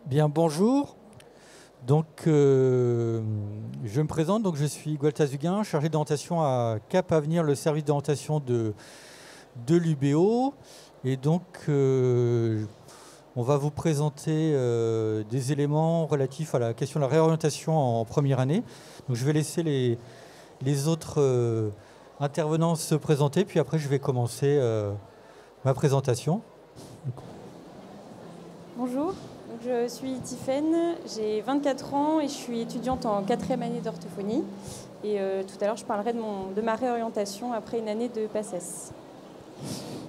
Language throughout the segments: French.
Bien, bonjour. Donc, je me présente. Donc, je suis Gualtas Huguin, chargé d'orientation à Cap Avenir, le service d'orientation de l'UBO. Et donc, on va vous présenter des éléments relatifs à la question de la réorientation en première année. Donc, je vais laisser les autres intervenants se présenter, puis après, je vais commencer ma présentation. Bonjour. Je suis Tiffaine, j'ai 24 ans et je suis étudiante en 4e année d'orthophonie. Et tout à l'heure, je parlerai de ma réorientation après une année de PACES.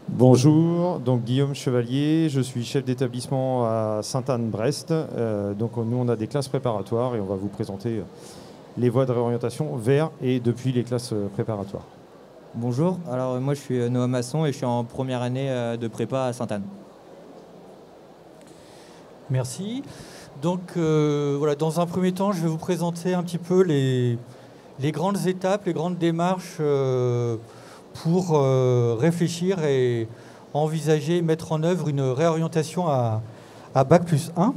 Bonjour, donc Guillaume Chevalier, je suis chef d'établissement à Sainte-Anne-Brest. Donc nous, on a des classes préparatoires et on va vous présenter les voies de réorientation vers et depuis les classes préparatoires. Bonjour, alors moi je suis Noah Masson et je suis en première année de prépa à Sainte-Anne. Merci. Donc voilà, dans un premier temps, je vais vous présenter un petit peu les grandes étapes, les grandes démarches pour réfléchir et envisager, mettre en œuvre une réorientation à Bac+1.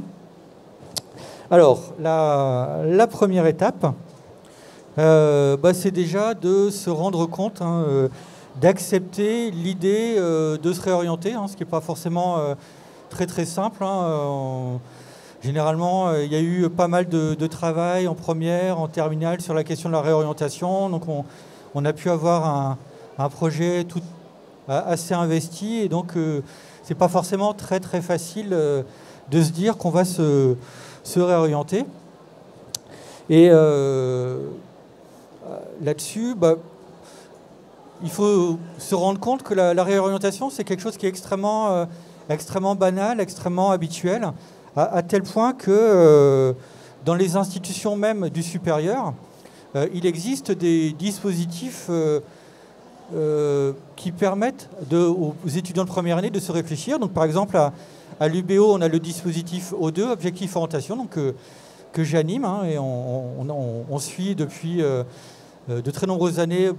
Alors, la première étape, c'est déjà de se rendre compte, d'accepter l'idée de se réorienter, ce qui n'est pas forcément très simple. Généralement, il y a eu pas mal de travail en première, en terminale sur la question de la réorientation. Donc on a pu avoir un projet assez investi. Et donc, c'est pas forcément très facile de se dire qu'on va se réorienter. Et là-dessus, il faut se rendre compte que la réorientation, c'est quelque chose qui est extrêmement banal, extrêmement habituel, à tel point que dans les institutions même du supérieur, il existe des dispositifs qui permettent aux étudiants de première année de se réfléchir. Donc, par exemple, à l'UBO, on a le dispositif O2, Objectif Orientation, donc, que j'anime, et on suit depuis de très nombreuses années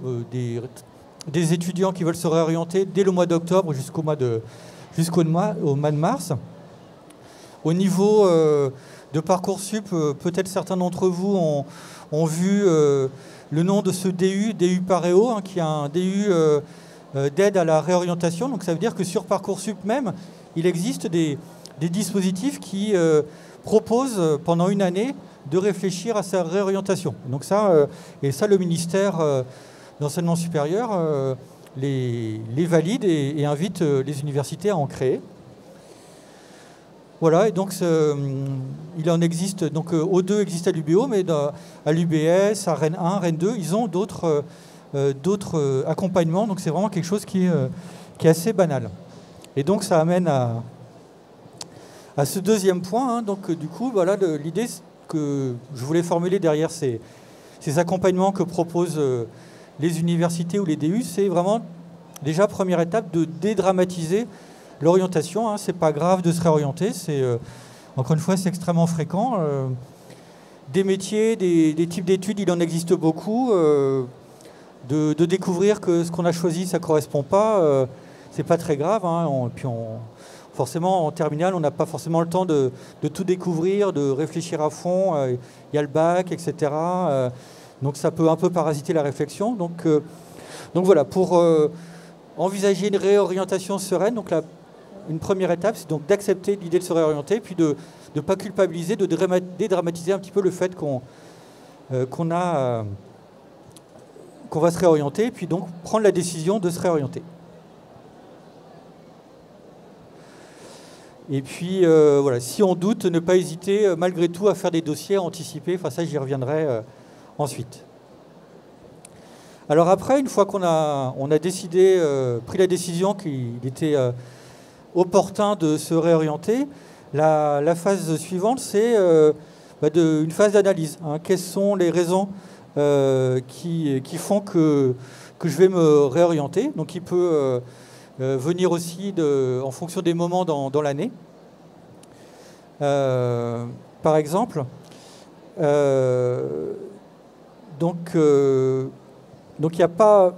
des étudiants qui veulent se réorienter dès le mois d'octobre jusqu'au mois de mars. Au niveau de Parcoursup, peut-être certains d'entre vous ont vu le nom de ce DU Paréo, qui est un DU d'aide à la réorientation. Donc ça veut dire que sur Parcoursup même, il existe des dispositifs qui proposent pendant une année de réfléchir à sa réorientation. Donc ça, le ministère d'enseignement supérieur les valide et invite les universités à en créer. Voilà, et donc il en existe, donc O2 existe à l'UBO, mais à l'UBS, à Rennes 1, Rennes 2, ils ont d'autres accompagnements, donc c'est vraiment quelque chose qui est assez banal. Et donc ça amène à ce deuxième point, donc du coup, voilà, l'idée que je voulais formuler derrière ces accompagnements que proposent les universités ou les DU, c'est vraiment déjà première étape de dédramatiser l'orientation. C'est pas grave de se réorienter, encore une fois, c'est extrêmement fréquent. Des métiers, des types d'études, il en existe beaucoup. De découvrir que ce qu'on a choisi, ça correspond pas, c'est pas très grave. Forcément, en terminale, on n'a pas forcément le temps de tout découvrir, de réfléchir à fond. Il y a le bac, etc. Donc ça peut un peu parasiter la réflexion. Donc voilà, pour envisager une réorientation sereine, donc une première étape, c'est donc d'accepter l'idée de se réorienter, puis de ne pas culpabiliser, de dédramatiser un petit peu le fait qu'on va se réorienter, puis donc prendre la décision de se réorienter. Et puis voilà, si on doute, ne pas hésiter malgré tout à faire des dossiers anticipés. Enfin ça, j'y reviendrai ensuite. Alors après, une fois qu'on a décidé, pris la décision qu'il était opportun de se réorienter, La phase suivante, c'est une phase d'analyse. Quelles sont les raisons qui font que je vais me réorienter. Donc il peut venir aussi en fonction des moments dans l'année. Par exemple, donc il n'y a pas,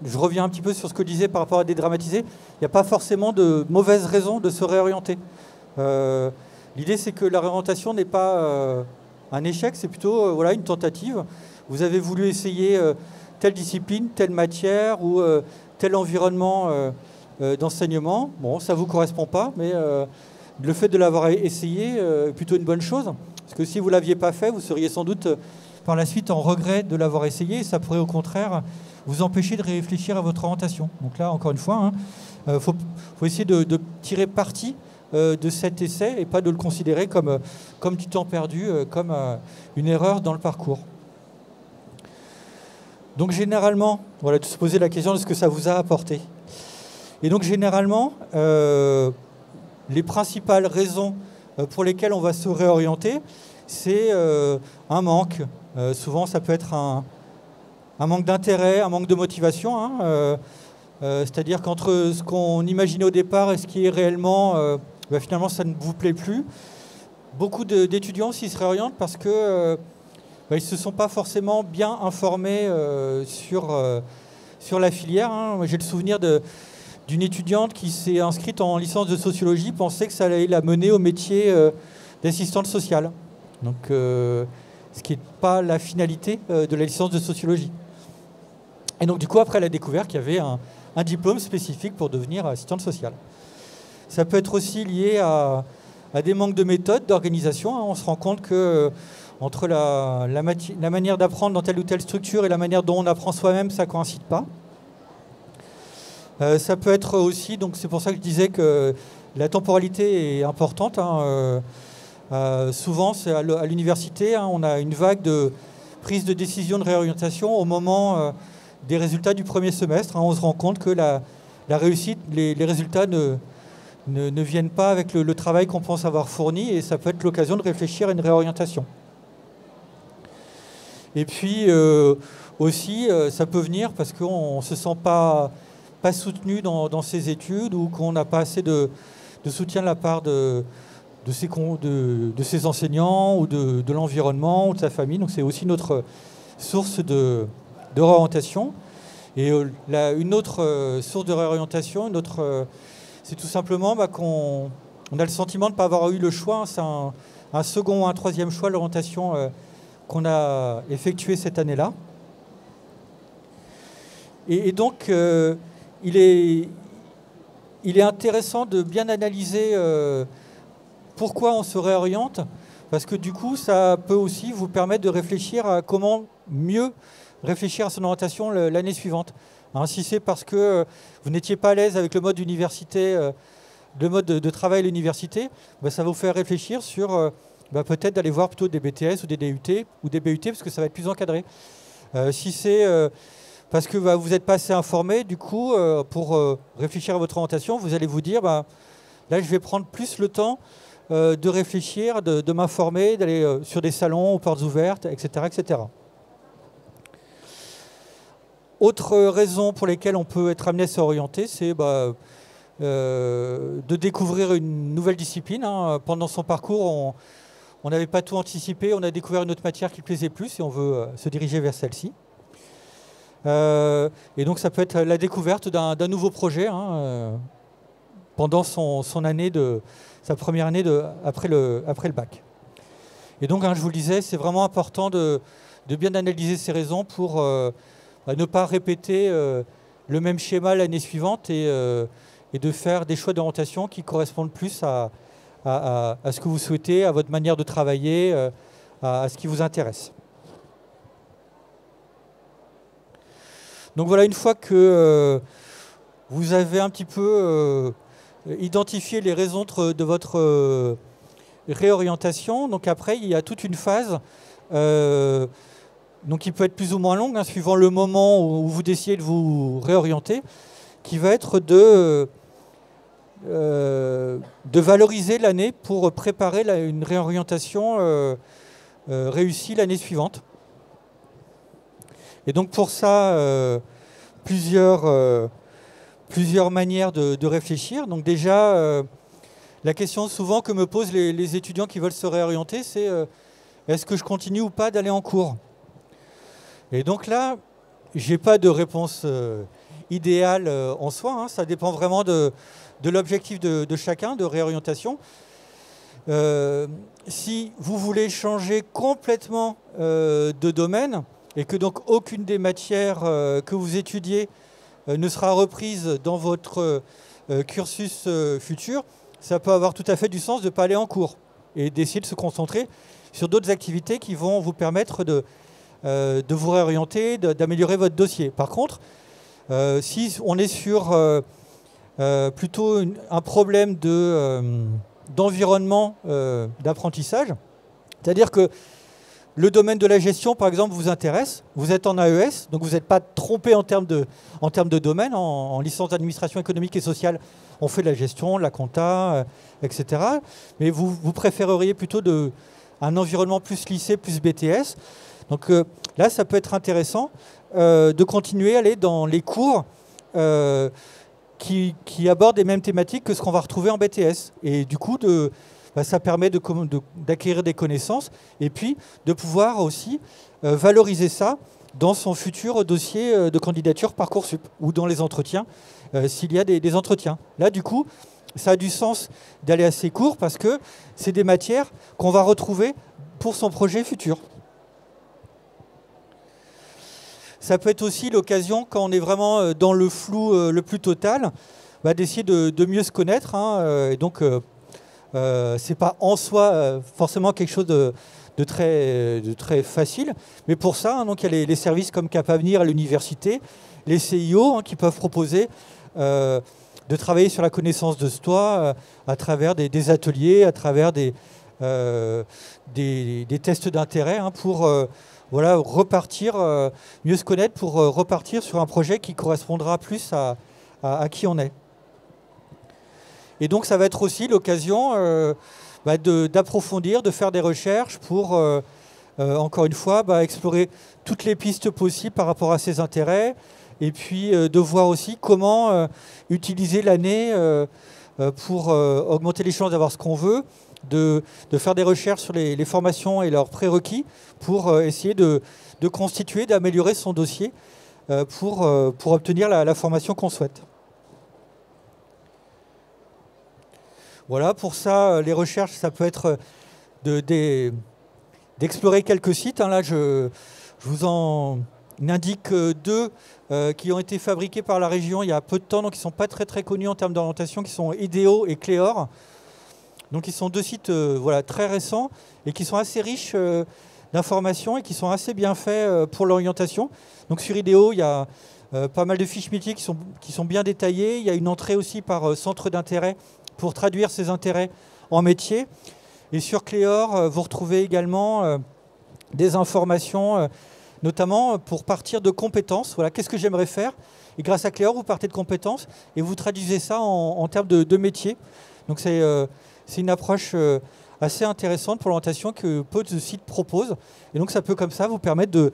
je reviens un petit peu sur ce que je disais par rapport à dédramatiser, il n'y a pas forcément de mauvaises raisons de se réorienter. L'idée, c'est que la réorientation n'est pas un échec, c'est plutôt voilà, une tentative. Vous avez voulu essayer telle discipline, telle matière ou tel environnement d'enseignement. Bon, ça ne vous correspond pas, mais le fait de l'avoir essayé est plutôt une bonne chose. Parce que si vous ne l'aviez pas fait, vous seriez sans doute par la suite en regret de l'avoir essayé. Et ça pourrait au contraire vous empêcher de réfléchir à votre orientation. Donc là, encore une fois, faut essayer de tirer parti de cet essai et pas de le considérer comme du temps perdu, comme une erreur dans le parcours. Donc généralement, voilà, de se poser la question de ce que ça vous a apporté. Et donc généralement, les principales raisons pour lesquelles on va se réorienter, c'est un manque. Souvent, ça peut être un manque d'intérêt, un manque de motivation. C'est-à-dire qu'entre ce qu'on imaginait au départ et ce qui est réellement, finalement, ça ne vous plaît plus. Beaucoup d'étudiants aussi se réorientent parce que ils ne se sont pas forcément bien informés sur la filière. Moi, j'ai le souvenir d'une étudiante qui s'est inscrite en licence de sociologie, pensait que ça allait la mener au métier d'assistante sociale. Donc, ce qui n'est pas la finalité de la licence de sociologie. Et donc, du coup, après, elle a découvert qu'il y avait un diplôme spécifique pour devenir assistante sociale. Ça peut être aussi lié à des manques de méthode, d'organisation. On se rend compte que entre la manière d'apprendre dans telle ou telle structure et la manière dont on apprend soi-même, ça ne coïncide pas. Ça peut être aussi, donc c'est pour ça que je disais que la temporalité est importante. Souvent, c'est à l'université, on a une vague de prise de décision de réorientation au moment des résultats du premier semestre. On se rend compte que la réussite, les résultats ne viennent pas avec le travail qu'on pense avoir fourni, et ça peut être l'occasion de réfléchir à une réorientation. Et puis aussi, ça peut venir parce qu'on ne se sent pas soutenu dans ses études, ou qu'on n'a pas assez de soutien de la part de ses enseignants ou de l'environnement ou de sa famille. Donc c'est aussi notre source de réorientation. Et une autre source de réorientation, c'est tout simplement qu'on a le sentiment de ne pas avoir eu le choix. C'est un second ou un troisième choix de l'orientation qu'on a effectué cette année-là. Et donc, il est intéressant de bien analyser pourquoi on se réoriente, parce que du coup, ça peut aussi vous permettre de réfléchir à comment mieux réfléchir à son orientation l'année suivante. Si c'est parce que vous n'étiez pas à l'aise avec le mode université, le mode de travail à l'université, ça va vous faire réfléchir sur peut-être d'aller voir plutôt des BTS ou des DUT ou des BUT, parce que ça va être plus encadré. Si c'est parce que vous n'êtes pas assez informé, du coup, pour réfléchir à votre orientation, vous allez vous dire, là, je vais prendre plus le temps de réfléchir, de m'informer, d'aller sur des salons aux portes ouvertes, etc., etc. Autre raison pour lesquelles on peut être amené à s'orienter, c'est de découvrir une nouvelle discipline. Pendant son parcours, on n'avait pas tout anticipé, on a découvert une autre matière qui plaisait plus et on veut se diriger vers celle-ci. Et donc ça peut être la découverte d'un nouveau projet pendant sa première année après le bac. Et donc, je vous le disais, c'est vraiment important de bien analyser ces raisons pour ne pas répéter le même schéma l'année suivante et de faire des choix d'orientation qui correspondent plus à ce que vous souhaitez, à votre manière de travailler, à ce qui vous intéresse. Donc voilà, une fois que vous avez un petit peu identifié les raisons de votre réorientation, donc après il y a toute une phase donc qui peut être plus ou moins longue, suivant le moment où vous décidez de vous réorienter, qui va être de valoriser l'année pour préparer une réorientation réussie l'année suivante. Et donc pour ça, plusieurs manières de réfléchir. Donc déjà, la question souvent que me posent les étudiants qui veulent se réorienter, c'est est-ce que je continue ou pas d'aller en cours? Et donc là, je n'ai pas de réponse idéale en soi, hein. Ça dépend vraiment de l'objectif de chacun, de réorientation. Si vous voulez changer complètement de domaine et que donc aucune des matières que vous étudiez ne sera reprise dans votre cursus futur, ça peut avoir tout à fait du sens de ne pas aller en cours et d'essayer de se concentrer sur d'autres activités qui vont vous permettre de vous réorienter, d'améliorer votre dossier. Par contre, si on est sur plutôt un problème d'environnement d'apprentissage, c'est-à-dire que le domaine de la gestion, par exemple, vous intéresse, vous êtes en AES, donc vous n'êtes pas trompé en termes de domaine. En licence d'administration économique et sociale, on fait de la gestion, de la compta, etc. Mais vous préféreriez plutôt un environnement plus lycée, plus BTS. Donc là, ça peut être intéressant de continuer à aller dans les cours qui abordent les mêmes thématiques que ce qu'on va retrouver en BTS. Et du coup, ça permet d'acquérir des connaissances et puis de pouvoir aussi valoriser ça dans son futur dossier de candidature Parcoursup ou dans les entretiens, s'il y a des entretiens. Là, du coup, ça a du sens d'aller à ces cours parce que c'est des matières qu'on va retrouver pour son projet futur. Ça peut être aussi l'occasion, quand on est vraiment dans le flou le plus total, d'essayer de mieux se connaître, hein, et donc, c'est pas en soi forcément quelque chose de très facile, mais pour ça, hein, donc il y a les services comme Cap Avenir à l'université, les CIO qui peuvent proposer de travailler sur la connaissance de soi à travers des ateliers, à travers des tests d'intérêt pour repartir, mieux se connaître pour repartir sur un projet qui correspondra plus à qui on est. Et donc ça va être aussi l'occasion d'approfondir, de faire des recherches pour, encore une fois, explorer toutes les pistes possibles par rapport à ses intérêts et puis de voir aussi comment utiliser l'année pour augmenter les chances d'avoir ce qu'on veut, de faire des recherches sur les formations et leurs prérequis pour essayer de constituer, d'améliorer son dossier pour obtenir la formation qu'on souhaite. Voilà, pour ça, les recherches, ça peut être d'explorer quelques sites. Hein. Là, je vous en indique deux qui ont été fabriqués par la région il y a peu de temps, donc qui ne sont pas très, très connus en termes d'orientation, qui sont IDEO et Cléor. Donc, ils sont deux sites très récents et qui sont assez riches d'informations et qui sont assez bien faits pour l'orientation. Donc, sur IDEO, il y a pas mal de fiches métiers qui sont bien détaillées. Il y a une entrée aussi par centre d'intérêt pour traduire ses intérêts en métier. Et sur Cléor, vous retrouvez également des informations, notamment pour partir de compétences. Voilà, qu'est-ce que j'aimerais faire? Et grâce à Cléor, vous partez de compétences et vous traduisez ça en termes de métier. Donc c'est une approche assez intéressante pour l'orientation que peu de sites proposent. Et donc ça peut comme ça vous permettre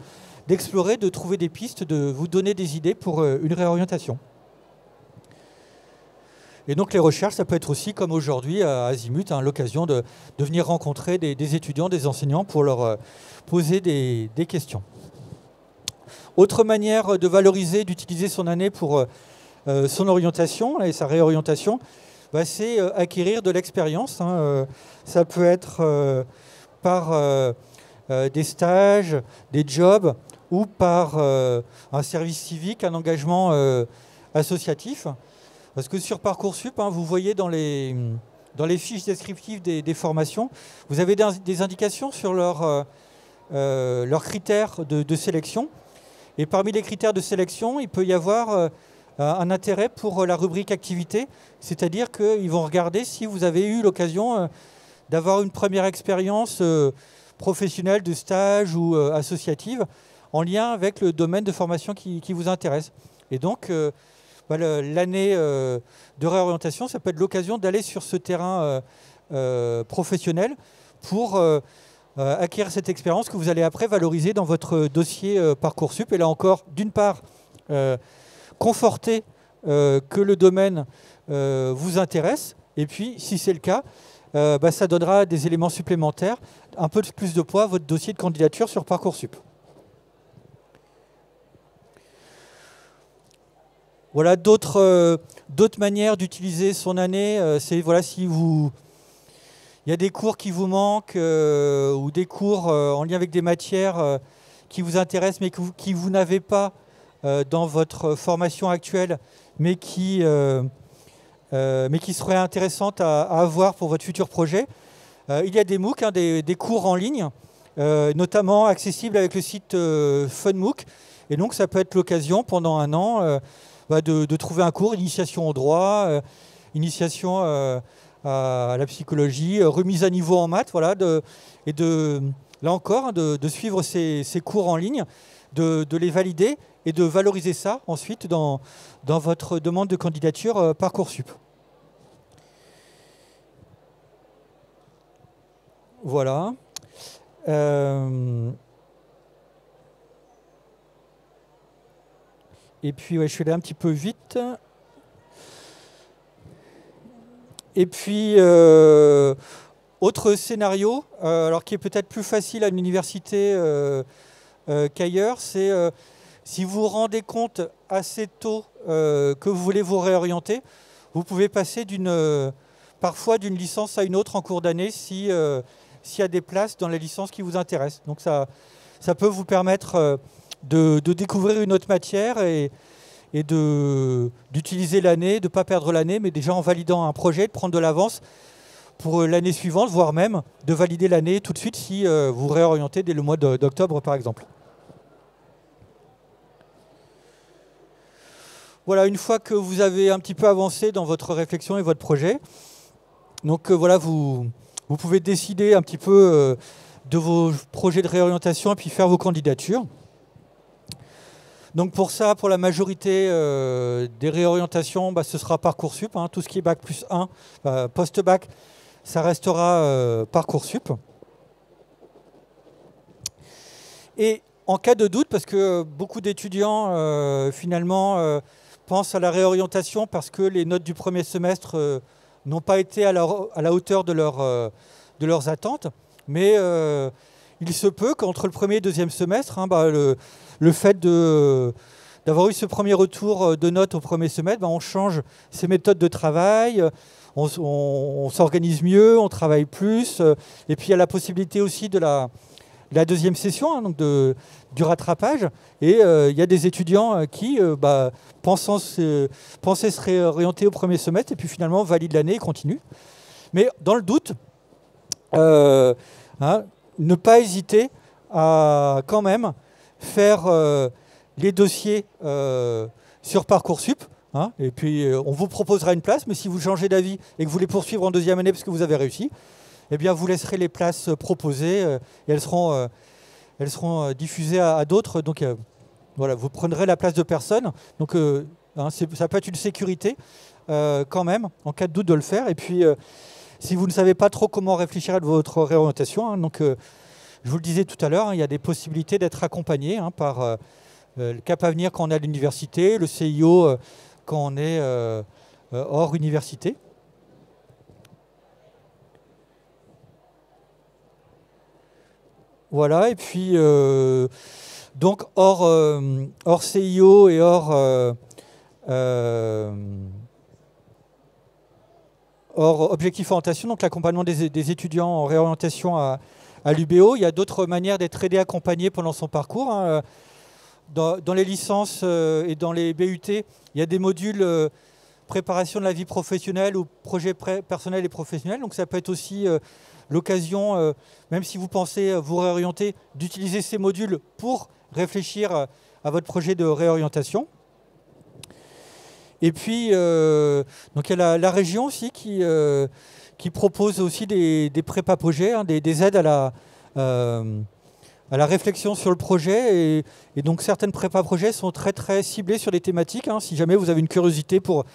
d'explorer, de trouver des pistes, de vous donner des idées pour une réorientation. Et donc les recherches, ça peut être aussi, comme aujourd'hui à Azimut, l'occasion de venir rencontrer des étudiants, des enseignants pour leur poser des questions. Autre manière de valoriser, d'utiliser son année pour son orientation et sa réorientation, c'est acquérir de l'expérience. Ça peut être par des stages, des jobs ou par un service civique, un engagement associatif. Parce que sur Parcoursup, vous voyez dans les fiches descriptives des formations, vous avez des indications sur leurs critères de sélection. Et parmi les critères de sélection, il peut y avoir un intérêt pour la rubrique activité, c'est-à-dire qu'ils vont regarder si vous avez eu l'occasion d'avoir une première expérience professionnelle, de stage ou associative, en lien avec le domaine de formation qui vous intéresse. Et donc, l'année de réorientation, ça peut être l'occasion d'aller sur ce terrain professionnel pour acquérir cette expérience que vous allez après valoriser dans votre dossier Parcoursup. Et là encore, d'une part, conforter que le domaine vous intéresse, et puis, si c'est le cas, ça donnera des éléments supplémentaires, un peu plus de poids à votre dossier de candidature sur Parcoursup. Voilà, d'autres manières d'utiliser son année, c'est voilà, si il y a des cours qui vous manquent ou des cours en lien avec des matières qui vous intéressent mais qui vous n'avez pas dans votre formation actuelle, mais qui seraient intéressantes à avoir pour votre futur projet. Il y a des MOOC, des cours en ligne, notamment accessibles avec le site FunMOOC. Et donc ça peut être l'occasion pendant un an de trouver un cours, initiation au droit, initiation à la psychologie, remise à niveau en maths, voilà, là encore, de suivre ces cours en ligne, de les valider et de valoriser ça ensuite dans votre demande de candidature Parcoursup. Voilà. Et puis, ouais, je suis allé un petit peu vite. Et puis, autre scénario, alors qui est peut-être plus facile à l'université qu'ailleurs, c'est si vous vous rendez compte assez tôt que vous voulez vous réorienter, vous pouvez passer parfois d'une licence à une autre en cours d'année s'il y a des places dans la licence qui vous intéressent. Donc ça peut vous permettre de découvrir une autre matière et d'utiliser l'année, de ne pas perdre l'année, mais déjà en validant un projet, de prendre de l'avance pour l'année suivante, voire même de valider l'année tout de suite si vous réorientez dès le mois d'octobre par exemple. Voilà, une fois que vous avez un petit peu avancé dans votre réflexion et votre projet, donc voilà, vous pouvez décider un petit peu de vos projets de réorientation et puis faire vos candidatures. Donc pour ça, pour la majorité des réorientations, ce sera Parcoursup. Tout ce qui est Bac plus 1, post-bac, ça restera Parcoursup. Et en cas de doute, parce que beaucoup d'étudiants finalement pensent à la réorientation parce que les notes du premier semestre n'ont pas été à la hauteur de leurs attentes, mais il se peut qu'entre le premier et le deuxième semestre, le fait d'avoir eu ce premier retour de notes au premier semestre, on change ses méthodes de travail, on s'organise mieux, on travaille plus, et puis il y a la possibilité aussi de la deuxième session, donc du rattrapage, et il y a des étudiants qui pensaient se réorienter au premier semestre, et puis finalement valident l'année et continuent. Mais dans le doute, ne pas hésiter à quand même faire les dossiers sur Parcoursup, et puis on vous proposera une place, mais si vous changez d'avis et que vous voulez poursuivre en deuxième année parce que vous avez réussi, eh bien vous laisserez les places proposées et elles seront diffusées à d'autres. Donc voilà, vous prendrez la place de personne. Donc ça peut être une sécurité quand même, en cas de doute, de le faire. Et puis si vous ne savez pas trop comment réfléchir à votre réorientation, donc je vous le disais tout à l'heure, il y a des possibilités d'être accompagné par le Cap Avenir quand on est à l'université, le CIO quand on est hors université. Voilà, et puis donc hors CIO et hors objectif orientation, donc l'accompagnement des étudiants en réorientation à l'UBO. Il y a d'autres manières d'être aidé, accompagné pendant son parcours. Dans les licences et dans les BUT, il y a des modules préparation de la vie professionnelle ou projet personnel et professionnel. Donc ça peut être aussi l'occasion, même si vous pensez vous réorienter, d'utiliser ces modules pour réfléchir à votre projet de réorientation. Et puis, donc il y a la région aussi qui propose aussi des prépa projets, des aides à à la réflexion sur le projet. Et donc certaines prépa projets sont très très ciblées sur les thématiques. Si jamais vous avez une curiosité pour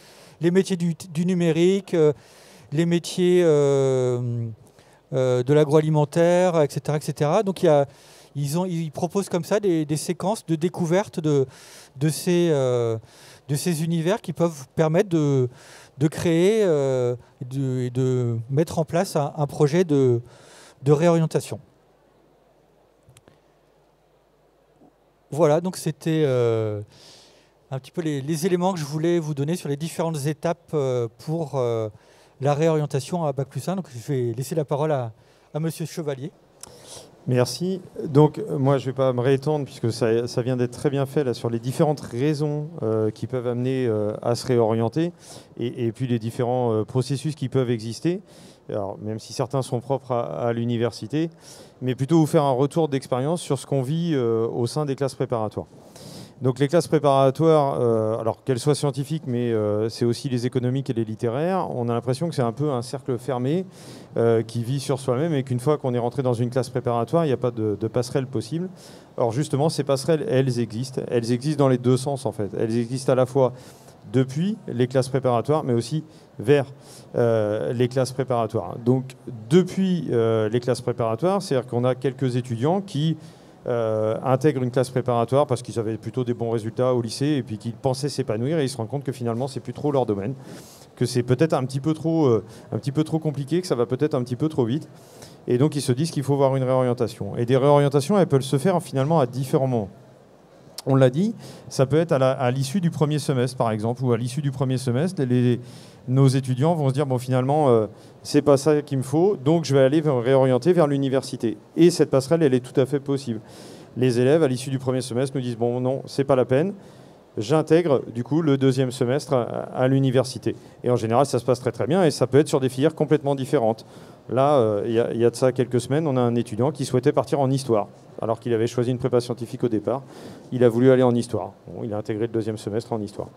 les métiers du numérique, les métiers de l'agroalimentaire, etc., etc. Donc ils proposent comme ça des séquences de découverte de ces univers qui peuvent permettre de créer et de mettre en place un projet de réorientation. Voilà, donc c'était un petit peu les éléments que je voulais vous donner sur les différentes étapes pour la réorientation à Bac+1. Donc je vais laisser la parole à Monsieur Chevalier. Merci. Donc moi je ne vais pas me réétendre puisque ça vient d'être très bien fait là, sur les différentes raisons qui peuvent amener à se réorienter et puis les différents processus qui peuvent exister. Alors, même si certains sont propres à l'université, mais plutôt vous faire un retour d'expérience sur ce qu'on vit au sein des classes préparatoires. Donc les classes préparatoires, alors qu'elles soient scientifiques, mais c'est aussi les économiques et les littéraires, on a l'impression que c'est un peu un cercle fermé qui vit sur soi-même et qu'une fois qu'on est rentré dans une classe préparatoire, il n'y a pas de passerelle possible. Alors justement, ces passerelles, elles existent dans les deux sens en fait. Elles existent à la fois depuis les classes préparatoires, mais aussi vers les classes préparatoires. Donc depuis les classes préparatoires, c'est-à-dire qu'on a quelques étudiants qui intègrent une classe préparatoire parce qu'ils avaient plutôt des bons résultats au lycée et puis qu'ils pensaient s'épanouir et ils se rendent compte que finalement c'est plus trop leur domaine, que c'est peut-être un petit peu trop compliqué, que ça va peut-être un petit peu trop vite et donc ils se disent qu'il faut voir une réorientation. Et des réorientations, elles peuvent se faire finalement à différents moments. On l'a dit, ça peut être à l'issue du premier semestre par exemple, ou à l'issue du premier semestre, nos étudiants vont se dire bon finalement c'est pas ça qu'il me faut, donc je vais aller réorienter vers l'université. Et cette passerelle, elle est tout à fait possible. Les élèves à l'issue du premier semestre nous disent bon non, c'est pas la peine, j'intègre du coup le deuxième semestre à l'université. Et en général ça se passe très très bien et ça peut être sur des filières complètement différentes. Là, il y a de ça quelques semaines, on a un étudiant qui souhaitait partir en histoire, alors qu'il avait choisi une prépa scientifique au départ. Il a voulu aller en histoire. Bon, il a intégré le deuxième semestre en histoire.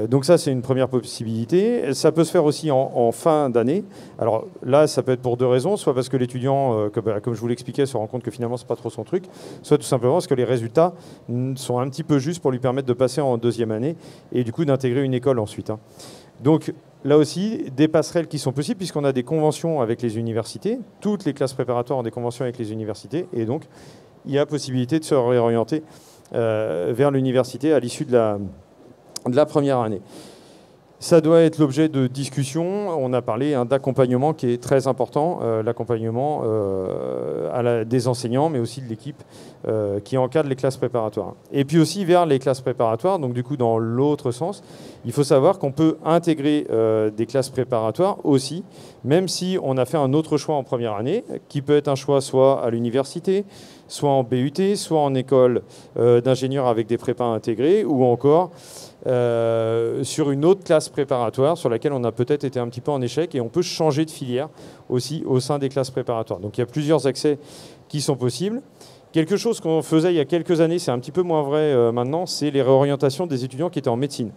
Donc ça, c'est une première possibilité. Ça peut se faire aussi en fin d'année. Alors là, ça peut être pour deux raisons. Soit parce que l'étudiant, comme je vous l'expliquais, se rend compte que finalement, c'est pas trop son truc. Soit tout simplement parce que les résultats sont un petit peu justes pour lui permettre de passer en deuxième année et du coup d'intégrer une école ensuite. Donc là aussi, des passerelles qui sont possibles puisqu'on a des conventions avec les universités. Toutes les classes préparatoires ont des conventions avec les universités et donc il y a possibilité de se réorienter vers l'université à l'issue de la première année. Ça doit être l'objet de discussions. On a parlé d'accompagnement qui est très important, l'accompagnement des enseignants, mais aussi de l'équipe qui encadre les classes préparatoires. Et puis aussi vers les classes préparatoires, donc du coup dans l'autre sens, il faut savoir qu'on peut intégrer des classes préparatoires aussi, même si on a fait un autre choix en première année, qui peut être un choix soit à l'université, soit en BUT, soit en école d'ingénieur avec des prépas intégrés, ou encore sur une autre classe préparatoire sur laquelle on a peut-être été un petit peu en échec et on peut changer de filière aussi au sein des classes préparatoires. Donc il y a plusieurs accès qui sont possibles. Quelque chose qu'on faisait il y a quelques années, c'est un petit peu moins vrai maintenant, c'est les réorientations des étudiants qui étaient en médecine.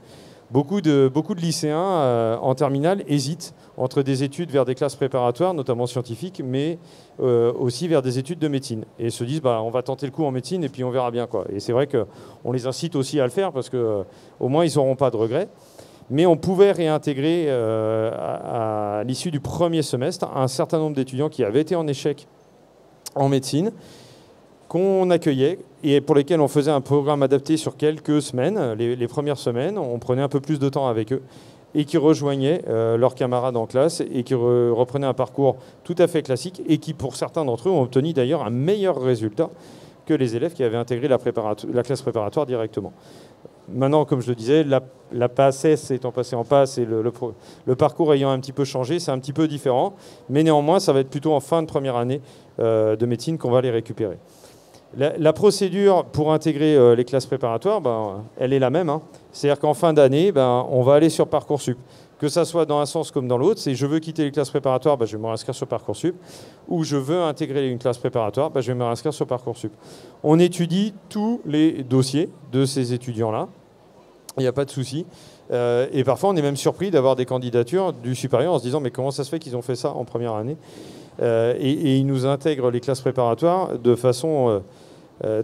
Beaucoup de lycéens en terminale hésitent entre des études vers des classes préparatoires, notamment scientifiques, mais aussi vers des études de médecine. Et se disent, on va tenter le coup en médecine et puis on verra bien, quoi. Et c'est vrai qu'on les incite aussi à le faire parce qu'au moins ils n'auront pas de regrets. Mais on pouvait réintégrer à l'issue du premier semestre un certain nombre d'étudiants qui avaient été en échec en médecine, qu'on accueillait et pour lesquels on faisait un programme adapté sur quelques semaines, les premières semaines, on prenait un peu plus de temps avec eux et qui rejoignaient leurs camarades en classe et qui reprenaient un parcours tout à fait classique et qui, pour certains d'entre eux, ont obtenu d'ailleurs un meilleur résultat que les élèves qui avaient intégré la classe préparatoire directement. Maintenant, comme je le disais, la PACES étant passée en passe et le parcours ayant un petit peu changé, c'est un petit peu différent, mais néanmoins, ça va être plutôt en fin de première année de médecine qu'on va les récupérer. La procédure pour intégrer les classes préparatoires, elle est la même. C'est-à-dire qu'en fin d'année, on va aller sur Parcoursup. Que ça soit dans un sens comme dans l'autre, c'est je veux quitter les classes préparatoires, je vais me réinscrire sur Parcoursup. Ou je veux intégrer une classe préparatoire, je vais me réinscrire sur Parcoursup. On étudie tous les dossiers de ces étudiants-là. Il n'y a pas de souci. Et parfois, on est même surpris d'avoir des candidatures du supérieur en se disant mais comment ça se fait qu'ils ont fait ça en première année ? et ils nous intègrent les classes préparatoires de façon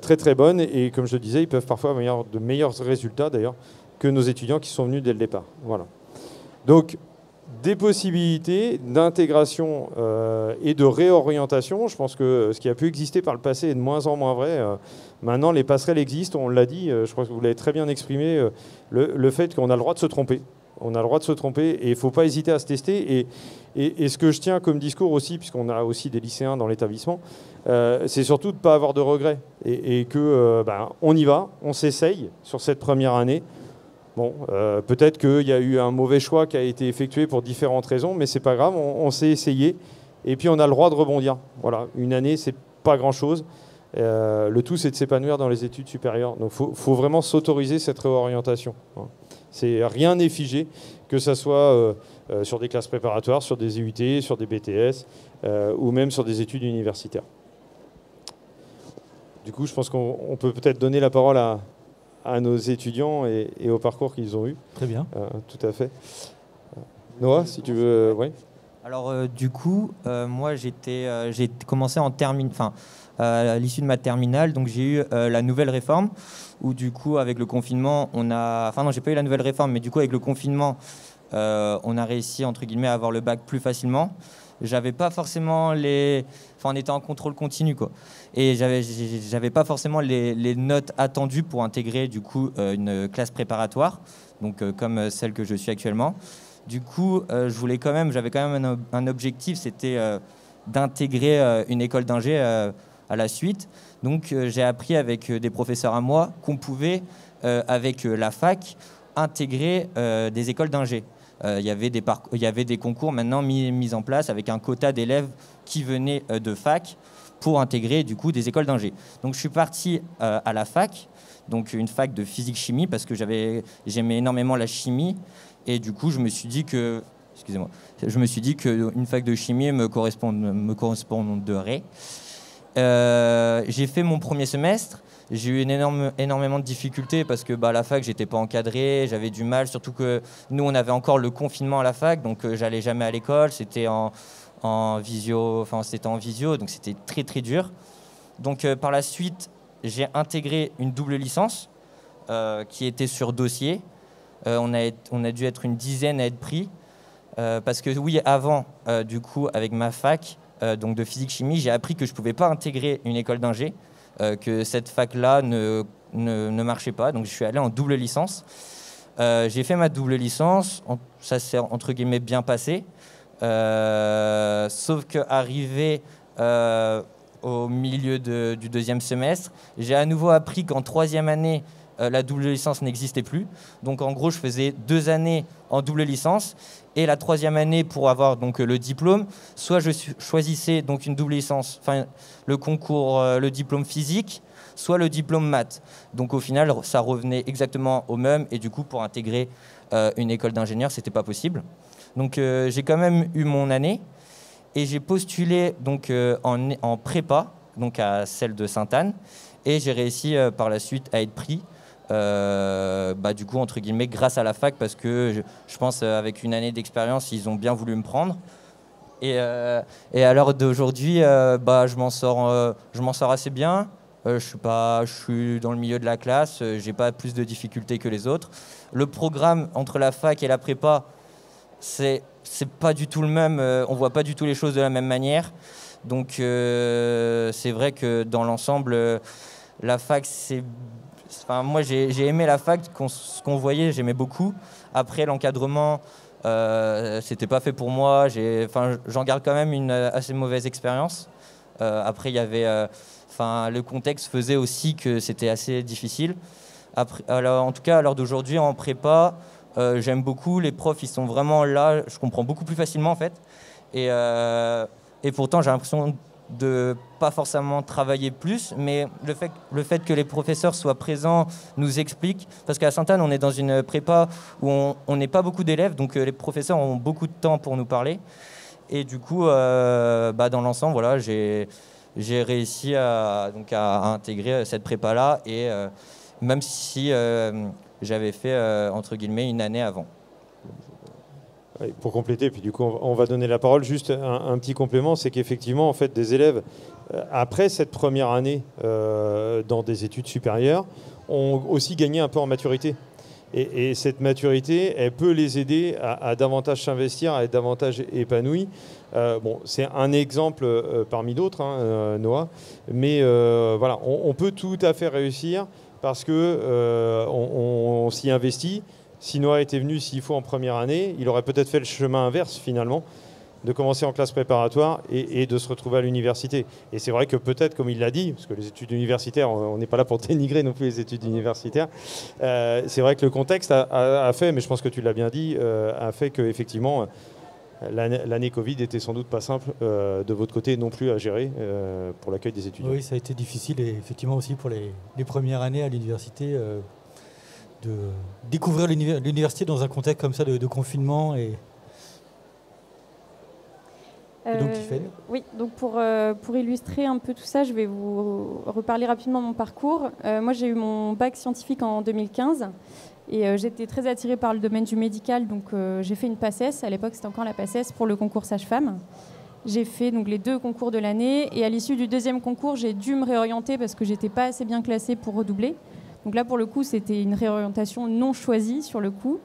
très très bonne. Et comme je le disais, ils peuvent parfois avoir de meilleurs résultats d'ailleurs que nos étudiants qui sont venus dès le départ. Voilà. Donc, des possibilités d'intégration et de réorientation. Je pense que ce qui a pu exister par le passé est de moins en moins vrai. Maintenant, les passerelles existent, on l'a dit, je crois que vous l'avez très bien exprimé, le fait qu'on a le droit de se tromper. On a le droit de se tromper et il ne faut pas hésiter à se tester. Et ce que je tiens comme discours aussi, puisqu'on a aussi des lycéens dans l'établissement, c'est surtout de ne pas avoir de regrets et que on y va, on s'essaye sur cette première année. Bon, peut-être qu'il y a eu un mauvais choix qui a été effectué pour différentes raisons, mais c'est pas grave, on s'est essayé et puis on a le droit de rebondir. Voilà, une année, c'est pas grand-chose. Le tout, c'est de s'épanouir dans les études supérieures. Donc, faut vraiment s'autoriser cette réorientation. Rien n'est figé, que ce soit sur des classes préparatoires, sur des UT, sur des BTS ou même sur des études universitaires. Du coup, je pense qu'on peut peut-être donner la parole à nos étudiants et au parcours qu'ils ont eu. Très bien. Tout à fait. Noah, si tu veux... ouais. Alors, du coup, moi, j'ai commencé en terminale, à l'issue de ma terminale, donc j'ai eu la nouvelle réforme, où du coup, avec le confinement, non, j'ai pas eu la nouvelle réforme, mais du coup, avec le confinement, on a réussi, entre guillemets, à avoir le bac plus facilement. J'avais pas forcément on était en contrôle continu, quoi. Et j'avais pas forcément les notes attendues pour intégrer, du coup, une classe préparatoire, donc comme celle que je suis actuellement. Du coup, j'avais quand même un objectif, c'était d'intégrer une école d'ingé à la suite. Donc, j'ai appris avec des professeurs à moi qu'on pouvait, avec la fac, intégrer des écoles d'ingé. Il y avait des concours maintenant mis en place avec un quota d'élèves qui venaient de fac pour intégrer du coup des écoles d'ingé. Donc je suis parti à la fac, donc une fac de physique-chimie parce que j'aimais énormément la chimie et du coup je me suis dit que une fac de chimie me correspondrait. J'ai fait mon premier semestre. J'ai eu énormément de difficultés parce que la fac, j'étais pas encadré, j'avais du mal, surtout que nous, on avait encore le confinement à la fac, donc j'allais jamais à l'école, c'était en visio, donc c'était très très dur. Donc par la suite, j'ai intégré une double licence qui était sur dossier. On a dû être une dizaine à être pris parce que oui, avant, du coup, avec ma fac donc de physique-chimie, j'ai appris que je pouvais pas intégrer une école d'ingé. Que cette fac-là ne marchait pas. Donc, je suis allé en double licence. J'ai fait ma double licence. Ça s'est, entre guillemets, bien passé. Sauf qu'arrivé au milieu du deuxième semestre, j'ai à nouveau appris qu'en troisième année, la double licence n'existait plus. Donc, en gros, je faisais 2 années en double licence. Et la troisième année, pour avoir donc le diplôme, soit je choisissais donc une double licence, le concours, le diplôme physique, soit le diplôme maths. Donc au final, ça revenait exactement au même. Et du coup, pour intégrer une école d'ingénieur, c'était pas possible. Donc j'ai quand même eu mon année et j'ai postulé donc en prépa, donc à celle de Sainte-Anne, et j'ai réussi par la suite à être pris. Du coup, entre guillemets, grâce à la fac, parce que je pense avec une année d'expérience, ils ont bien voulu me prendre. Et à l'heure d'aujourd'hui, je m'en sors assez bien. Je suis dans le milieu de la classe, j'ai pas plus de difficultés que les autres. Le programme entre la fac et la prépa, c'est pas du tout le même. On voit pas du tout les choses de la même manière. Donc c'est vrai que dans l'ensemble, la fac, moi, j'ai aimé la fac, ce qu'on voyait, j'aimais beaucoup. Après, l'encadrement, c'était pas fait pour moi. J'en garde quand même une assez mauvaise expérience. Après, il y avait, le contexte faisait aussi que c'était assez difficile. En tout cas, à l'heure d'aujourd'hui, en prépa, j'aime beaucoup. Les profs, ils sont vraiment là. Je comprends beaucoup plus facilement, en fait. Et pourtant, j'ai l'impression de pas forcément travailler plus, mais le fait que les professeurs soient présents nous explique, parce qu'à Sainte-Anne, on est dans une prépa où on n'est pas beaucoup d'élèves, donc les professeurs ont beaucoup de temps pour nous parler. Et du coup, dans l'ensemble, voilà, j'ai réussi à intégrer cette prépa-là, et même si j'avais fait, entre guillemets, une année avant. Pour compléter, puis du coup on va donner la parole, juste un petit complément, c'est qu'effectivement en fait des élèves après cette première année dans des études supérieures ont aussi gagné un peu en maturité. Et cette maturité, elle peut les aider à davantage s'investir, à être davantage épanouis. Bon, c'est un exemple parmi d'autres, hein, Noah, mais voilà, on peut tout à fait réussir parce que on s'y investit. Si Noah était venu s'il faut en première année, il aurait peut-être fait le chemin inverse finalement, de commencer en classe préparatoire et de se retrouver à l'université. Et c'est vrai que peut-être, comme il l'a dit, parce que les études universitaires, on n'est pas là pour dénigrer non plus les études universitaires, c'est vrai que le contexte a fait, mais je pense que tu l'as bien dit, a fait qu'effectivement, l'année Covid était sans doute pas simple de votre côté non plus à gérer pour l'accueil des étudiants. Oui, ça a été difficile et effectivement aussi pour les premières années à l'université de découvrir l'université dans un contexte comme ça de confinement et donc, oui, donc pour illustrer un peu tout ça, je vais vous reparler rapidement de mon parcours. Moi, j'ai eu mon bac scientifique en 2015 et j'étais très attirée par le domaine du médical, donc j'ai fait une PACES. À l'époque, c'était encore la PACES pour le concours sage-femme. J'ai fait donc les 2 concours de l'année et à l'issue du 2e concours, j'ai dû me réorienter parce que j'étais pas assez bien classée pour redoubler. Donc là, pour le coup, c'était une réorientation non choisie sur le coup.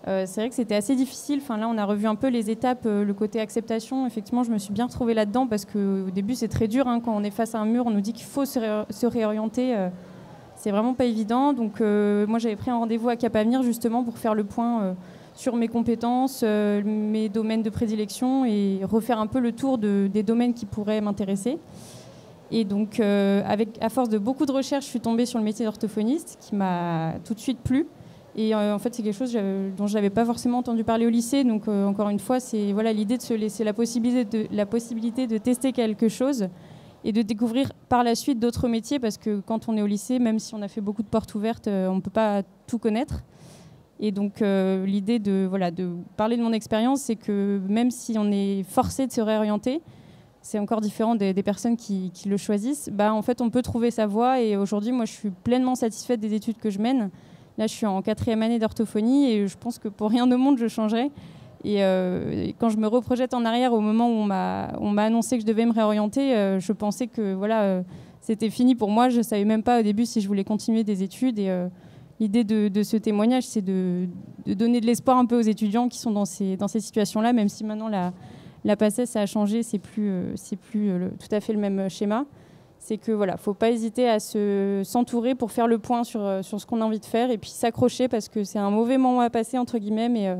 C'est vrai que c'était assez difficile. Enfin, là, on a revu un peu les étapes, le côté acceptation. Effectivement, je me suis bien retrouvée là-dedans parce qu'au début, c'est très dur. Hein, quand on est face à un mur, on nous dit qu'il faut se réorienter. C'est vraiment pas évident. Donc, moi, j'avais pris un rendez-vous à Cap Avenir justement pour faire le point sur mes compétences, mes domaines de prédilection et refaire un peu le tour des domaines qui pourraient m'intéresser. Et donc, à force de beaucoup de recherches, je suis tombée sur le métier d'orthophoniste qui m'a tout de suite plu. Et en fait, c'est quelque chose dont je n'avais pas forcément entendu parler au lycée. Donc, encore une fois, c'est voilà, l'idée de se laisser la possibilité de tester quelque chose et de découvrir par la suite d'autres métiers. Parce que quand on est au lycée, même si on a fait beaucoup de portes ouvertes, on ne peut pas tout connaître. Et donc, l'idée de parler de mon expérience, c'est que même si on est forcé de se réorienter, c'est encore différent des personnes qui le choisissent, en fait, on peut trouver sa voie. Et aujourd'hui, moi, je suis pleinement satisfaite des études que je mène. Là, je suis en 4e année d'orthophonie et je pense que pour rien au monde, je changerais. Et quand je me reprojette en arrière au moment où on m'a annoncé que je devais me réorienter, je pensais que c'était fini pour moi. Je ne savais même pas au début si je voulais continuer des études. Et l'idée de ce témoignage, c'est de donner de l'espoir un peu aux étudiants qui sont dans ces situations-là, même si maintenant la PACES, ça a changé, c'est plus tout à fait le même schéma. C'est que faut pas hésiter à s'entourer pour faire le point sur ce qu'on a envie de faire et puis s'accrocher parce que c'est un mauvais moment à passer entre guillemets, mais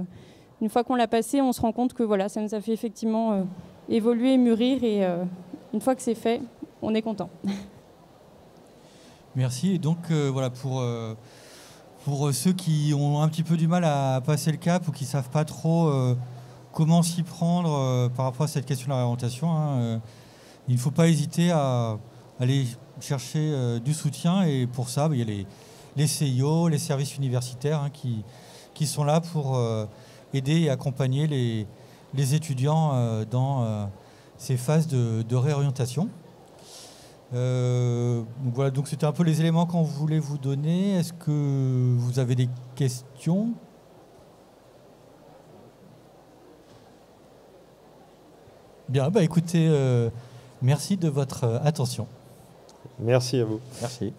une fois qu'on l'a passé, on se rend compte que ça nous a fait effectivement évoluer, mûrir et une fois que c'est fait, on est content. Merci. Et donc pour ceux qui ont un petit peu du mal à passer le cap ou qui savent pas trop comment s'y prendre par rapport à cette question de la réorientation, il ne faut pas hésiter à aller chercher du soutien et pour ça, il y a les CIO, les services universitaires qui sont là pour aider et accompagner les étudiants dans ces phases de réorientation. Donc c'était un peu les éléments qu'on voulait vous donner. Est-ce que vous avez des questions ? Bien, écoutez, merci de votre attention. Merci à vous. Merci.